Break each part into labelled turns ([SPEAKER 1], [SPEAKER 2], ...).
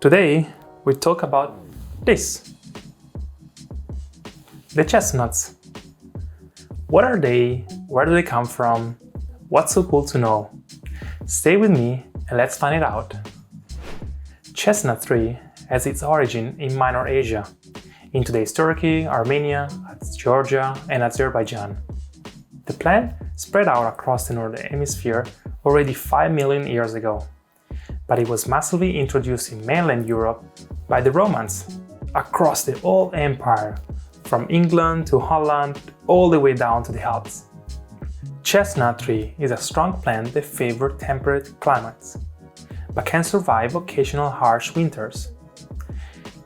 [SPEAKER 1] Today we talk about this. The chestnuts. What are they? Where do they come from? What's so cool to know? Stay with me and let's find it out. Chestnut tree has its origin in Minor Asia, in today's Turkey, Armenia, Georgia and Azerbaijan. The plant spread out across the Northern Hemisphere already 5 million years ago, but it was massively introduced in mainland Europe by the Romans across the whole empire, from England to Holland all the way down to the Alps. Chestnut tree is a strong plant that favors temperate climates, but can survive occasional harsh winters.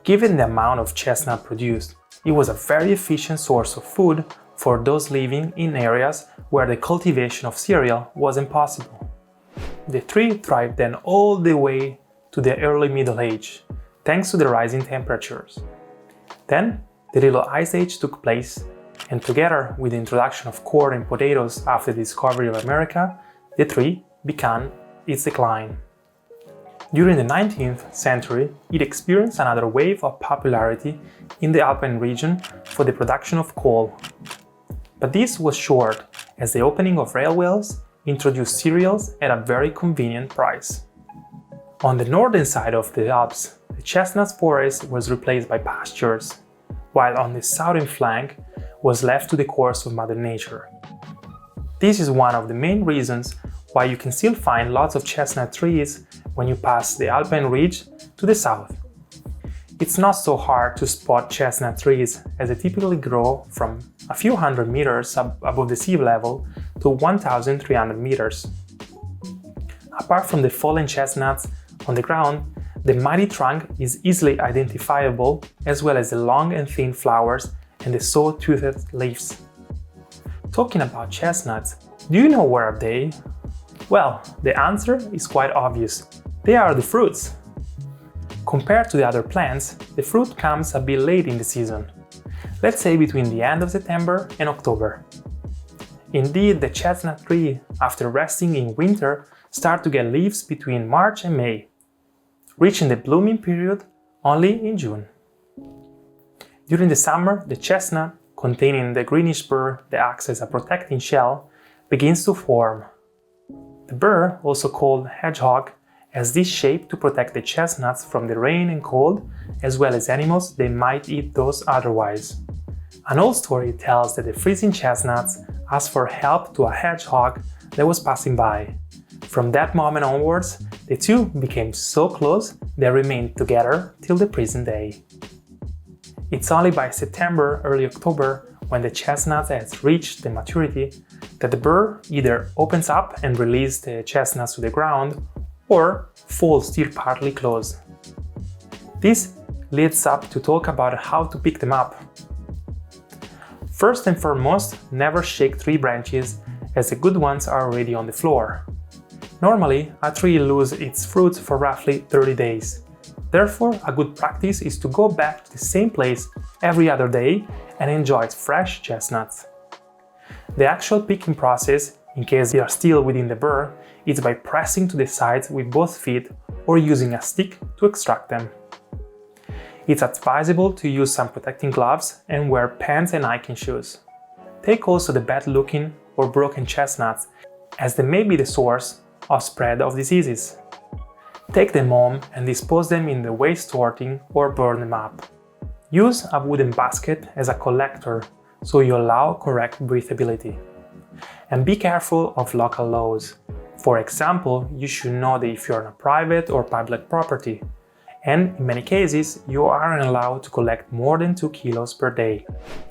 [SPEAKER 1] Given the amount of chestnut produced, it was a very efficient source of food for those living in areas where the cultivation of cereal was impossible. The tree thrived then all the way to the early Middle Age, thanks to the rising temperatures. Then, the Little Ice Age took place, and together with the introduction of corn and potatoes after the discovery of America, the tree began its decline. During the 19th century, it experienced another wave of popularity in the Alpine region for the production of coal. But this was short, as the opening of railways introduced cereals at a very convenient price. On the northern side of the Alps, the chestnut forest was replaced by pastures, while on the southern flank was left to the course of Mother Nature. This is one of the main reasons why you can still find lots of chestnut trees when you pass the Alpine ridge to the south. It's not so hard to spot chestnut trees, as they typically grow from a few hundred meters above the sea level to 1,300 meters. Apart from the fallen chestnuts on the ground, the mighty trunk is easily identifiable, as well as the long and thin flowers and the saw-toothed leaves. Talking about chestnuts, do you know where are they? Well, the answer is quite obvious. They are the fruits. Compared to the other plants, the fruit comes a bit late in the season. Let's say between the end of September and October. Indeed, the chestnut tree, after resting in winter, starts to get leaves between March and May, reaching the blooming period only in June. During the summer, the chestnut, containing the greenish burr that acts as a protecting shell, begins to form. The burr, also called hedgehog, has this shape to protect the chestnuts from the rain and cold, as well as animals that might eat those otherwise. An old story tells that the freezing chestnuts asked for help to a hedgehog that was passing by. From that moment onwards, the two became so close they remained together till the present day. It's only by September, early October, when the chestnut has reached the maturity, that the burr either opens up and releases the chestnuts to the ground, or falls still partly closed. This leads up to talk about how to pick them up. First and foremost, never shake tree branches, as the good ones are already on the floor. Normally, a tree loses its fruit for roughly 30 days. Therefore, a good practice is to go back to the same place every other day and enjoy fresh chestnuts. The actual picking process, in case they are still within the burr, is by pressing to the sides with both feet or using a stick to extract them. It's advisable to use some protecting gloves and wear pants and hiking shoes. Take also the bad-looking or broken chestnuts, as they may be the source of spread of diseases. Take them home and dispose them in the waste sorting or burn them up. Use a wooden basket as a collector, so you allow correct breathability. And be careful of local laws. For example, you should know that if you are on a private or public property, and in many cases, you aren't allowed to collect more than 2 kilos per day.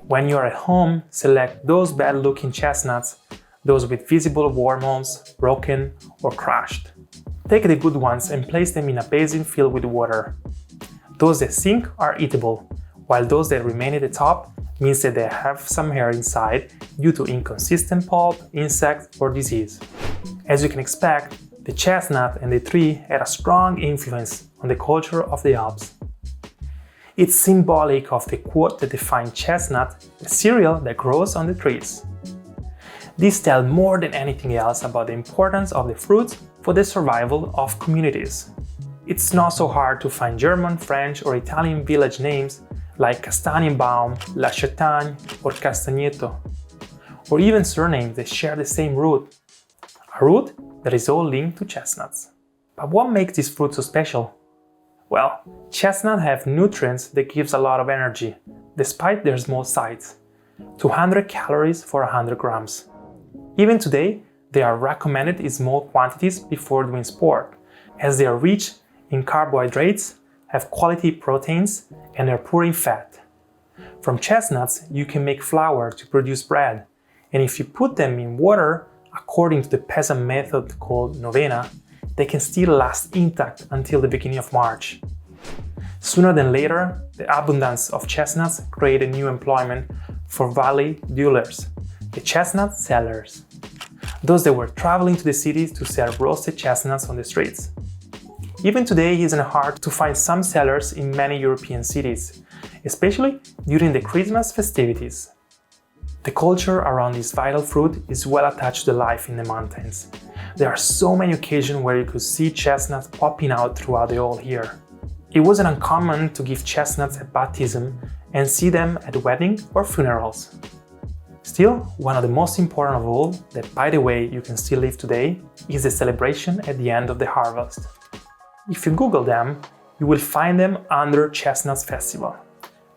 [SPEAKER 1] When you are at home, select those bad-looking chestnuts, those with visible wormholes, broken or crushed. Take the good ones and place them in a basin filled with water. Those that sink are eatable, while those that remain at the top means that they have some air inside due to inconsistent pulp, insects, or disease. As you can expect, the chestnut and the tree had a strong influence on the culture of the Alps. It's symbolic of the quote that defines chestnut, the cereal that grows on the trees. This tells more than anything else about the importance of the fruits for the survival of communities. It's not so hard to find German, French or Italian village names like Castanienbaum, La Chatagne or Castagneto, or even surnames that share the same root, a root that is all linked to chestnuts. But what makes this fruit so special? Well, chestnuts have nutrients that gives a lot of energy, despite their small size, 200 calories for 100 grams. Even today, they are recommended in small quantities before doing sport, as they are rich in carbohydrates, have quality proteins, and are poor in fat. From chestnuts, you can make flour to produce bread, and if you put them in water, according to the peasant method called novena, they can still last intact until the beginning of March. Sooner than later, the abundance of chestnuts created new employment for valley dwellers, the chestnut sellers, those that were traveling to the cities to sell roasted chestnuts on the streets. Even today, it isn't hard to find some sellers in many European cities, especially during the Christmas festivities. The culture around this vital fruit is well attached to life in the mountains. There are so many occasions where you could see chestnuts popping out throughout the whole year. It wasn't uncommon to give chestnuts at baptism and see them at weddings or funerals. Still, one of the most important of all, that by the way you can still live today, is the celebration at the end of the harvest. If you Google them, you will find them under Chestnuts Festival.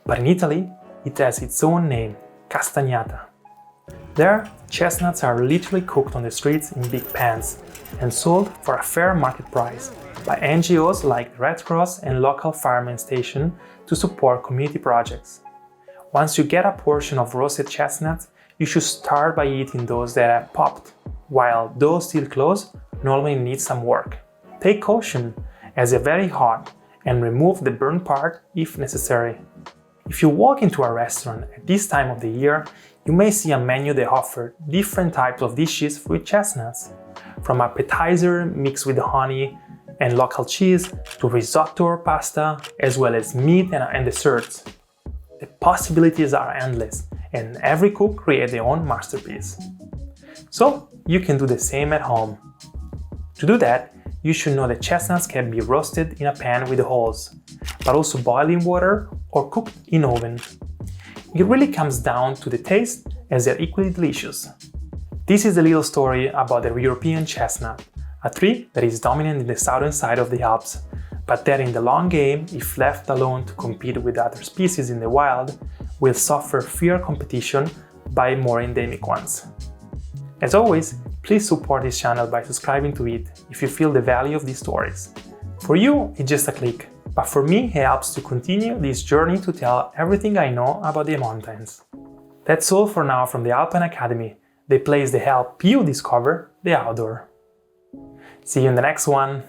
[SPEAKER 1] But in Italy, it has its own name, Castagnata. There, chestnuts are literally cooked on the streets in big pans and sold for a fair market price by NGOs like the Red Cross and local firemen station to support community projects. Once you get a portion of roasted chestnuts, you should start by eating those that have popped, while those still close normally need some work. Take caution, as they're very hot, and remove the burnt part if necessary. If you walk into a restaurant at this time of the year, you may see a menu that offers different types of dishes with chestnuts, from appetizer mixed with honey and local cheese to risotto or pasta, as well as meat and desserts. The possibilities are endless, and every cook creates their own masterpiece. So you can do the same at home. To do that, you should know that chestnuts can be roasted in a pan with holes, but also boiled in water or cooked in oven. It really comes down to the taste, as they're equally delicious. This is a little story about the European chestnut, a tree that is dominant in the southern side of the Alps, but that in the long game, if left alone to compete with other species in the wild, will suffer fierce competition by more endemic ones. As always, please support this channel by subscribing to it if you feel the value of these stories. For you, it's just a click, but for me it helps to continue this journey to tell everything I know about the mountains. That's all for now from the Alpine Academy, the place that help you discover the outdoor. See you in the next one!